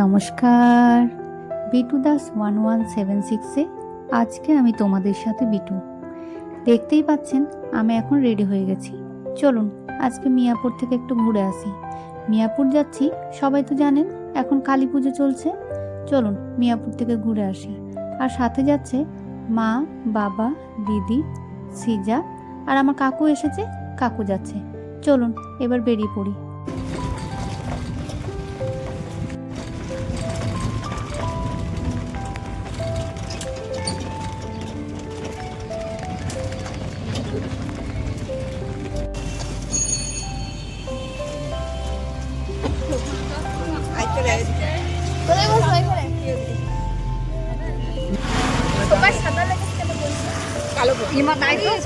নমস্কার, বিটু দাস 1176-এ আজকে আমি তোমাদের সাথে বিটু। দেখতেই পাচ্ছেন আমি এখন রেডি হয়ে গেছি। চলুন আজকে মিয়াপুর থেকে একটু ঘুরে আসি। মিয়াপুর যাচ্ছি, সবাই তো জানেন এখন কালী পুজো চলছে। চলুন মিয়াপুর থেকে ঘুরে আসি। আর সাথে যাচ্ছে মা, বাবা, দিদি, সিজা আর আমার কাকু এসেছে, কাকু যাচ্ছে। চলুন এবার বেরিয়ে পড়ি।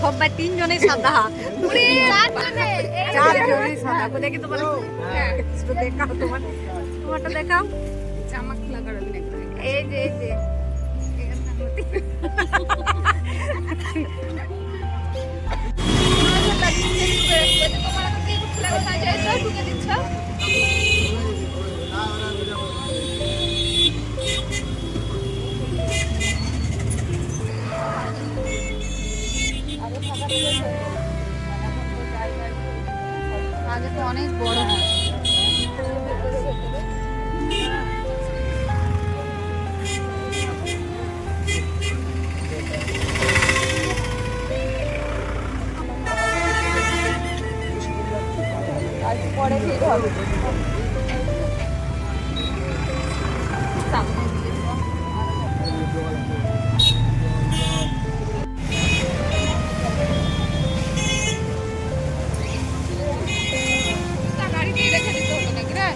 সবাই তিনজনে সাদা, দেখে তোমার দেখাও, তোমারটা দেখাও। জামাক লাগার এই যে আগে তো অনেক বড় পরে ভিড় হবে। গাড়ি দিয়ে রেখে দিতে হতো নাকি রে?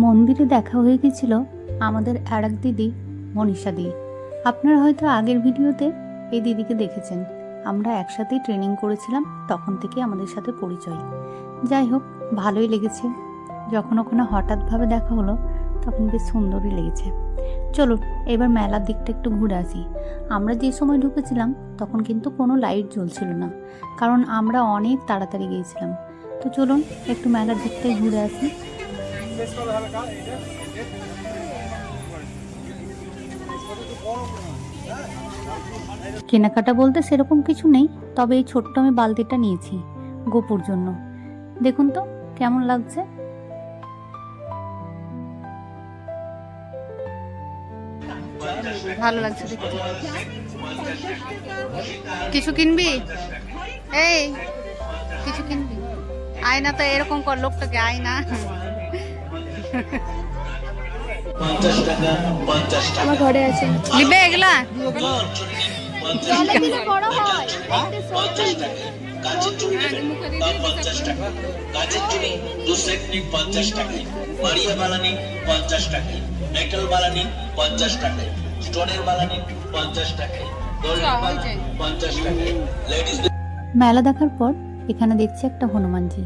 মন্দিরে দেখা হয়ে গেছিল আমাদের আর এক দিদি, মনীষা দি। আপনারা হয়তো আগের ভিডিওতে এই দিদিকে দেখেছেন। আমরা একসাথেই ট্রেনিং করেছিলাম, তখন থেকে আমাদের সাথে পরিচয়। যাই হোক, ভালোই লেগেছে। যখন ওখানে হঠাৎভাবে দেখা হলো তখন বেশ সুন্দরই লেগেছে। চলুন এবার মেলার দিকটা একটু ঘুরে আসি। আমরা যে সময় ঢুকেছিলাম তখন কিন্তু কোনো লাইট জ্বলছিল না, কারণ আমরা অনেক তাড়াতাড়ি গিয়েছিলাম। তো চলুন একটু মেলার দিকটাই ঘুরে আসি। কেনাকাটা বলতে সেরকম কিছু নেই, তবে এই ছোট্ট আমি বালতিটা নিয়েছি গোপুর জন্য। দেখুন তো কেমন লাগছে। ভালো লাগছে দেখতে। কিছু কিনবি? এই কিছু কিনবি? আয়না তো এরকম কর, লোকটাকে আয়না। আমার ঘরে আছে, নিবে এগুলা? মেলা দেখার পর এখানে দেখছি একটা হনুমানজি।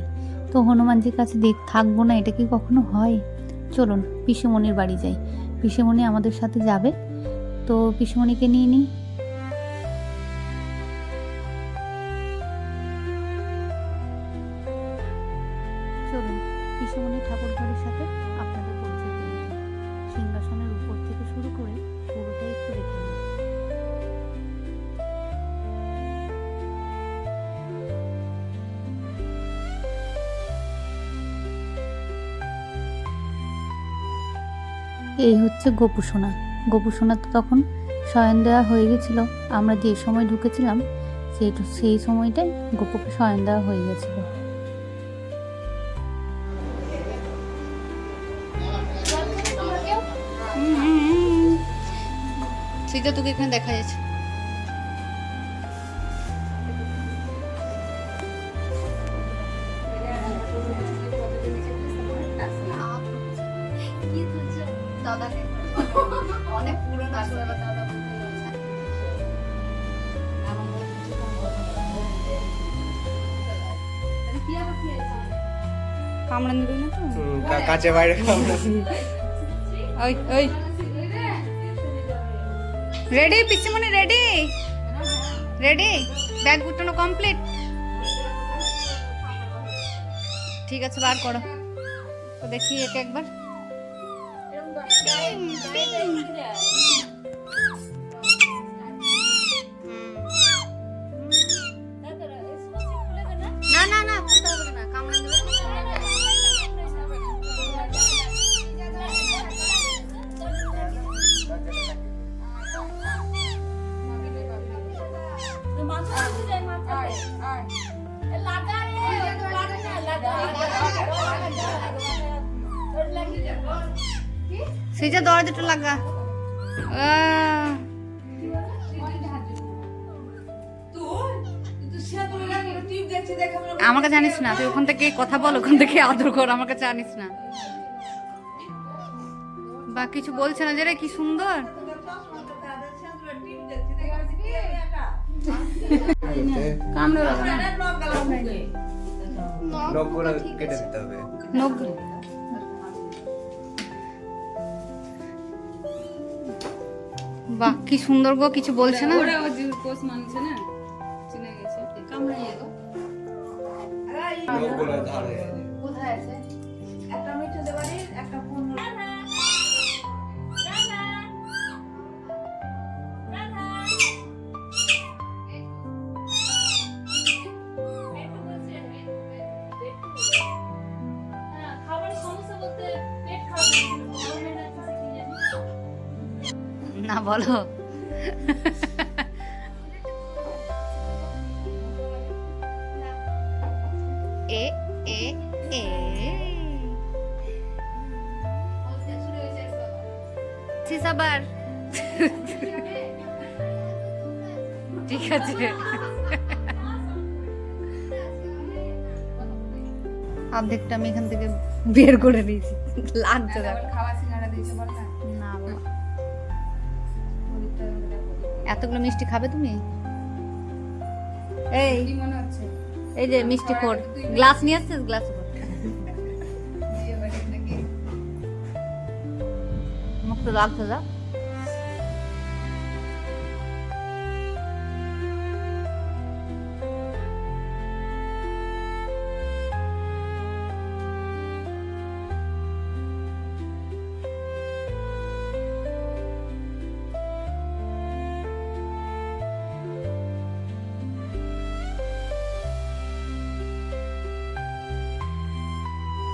তো হনুমানজির কাছে থাকবো না, এটা কি কখনো হয়? চলুন পিসিমণির বাড়ি যাই, পিসিমণি আমাদের সাথে যাবে, তো পিসিমণিকে নিয়ে নিই। এই হচ্ছে গোপুসোনা। গোপুসোনা তো তখন শয়ন দেওয়া হয়ে গেছিল। আমরা যে সময় ঢুকেছিলাম সেই সময়টাই গোপুকে শয়ন দেওয়া হয়ে গেছিল। সেটা তোকে এখানে দেখা যাচ্ছে। অনেক পুরনো কামড়ান দিবে না তো? কাছে বাইরে ওই ওই রেডি পিসিমণি, রেডি রেডি, ব্যাগ গুটানো কমপ্লিট। ঠিক আছে, বার করো তো দেখি একে একবার। না না না, খুলতে হবে না, কামড়ে দেবে। সেটা দরজাটা লাগা। আমাকে জানিস না, তুই ওখান থেকে কথা বল, ওখান থেকে আদর কর, আমাকে জানিস না। বা কিছু বলছে না যে রে কি সুন্দর। নখগুলো কেটে দিতে হবে। বাহ কি সুন্দর গো, কিছু বলছে না। নখগুলো ধরে। না বলো। এ এ এ আবার ঠিক আছে। অর্ধেকটা আমি এখান থেকে বের করে দিয়েছি, লাগছে না বাবা। এতগুলো মিষ্টি খাবে তুমি? এই এই যে মিষ্টি খোর, গ্লাস নিয়ে আসছিস, গ্লাস মুখ তো লাগছে যা।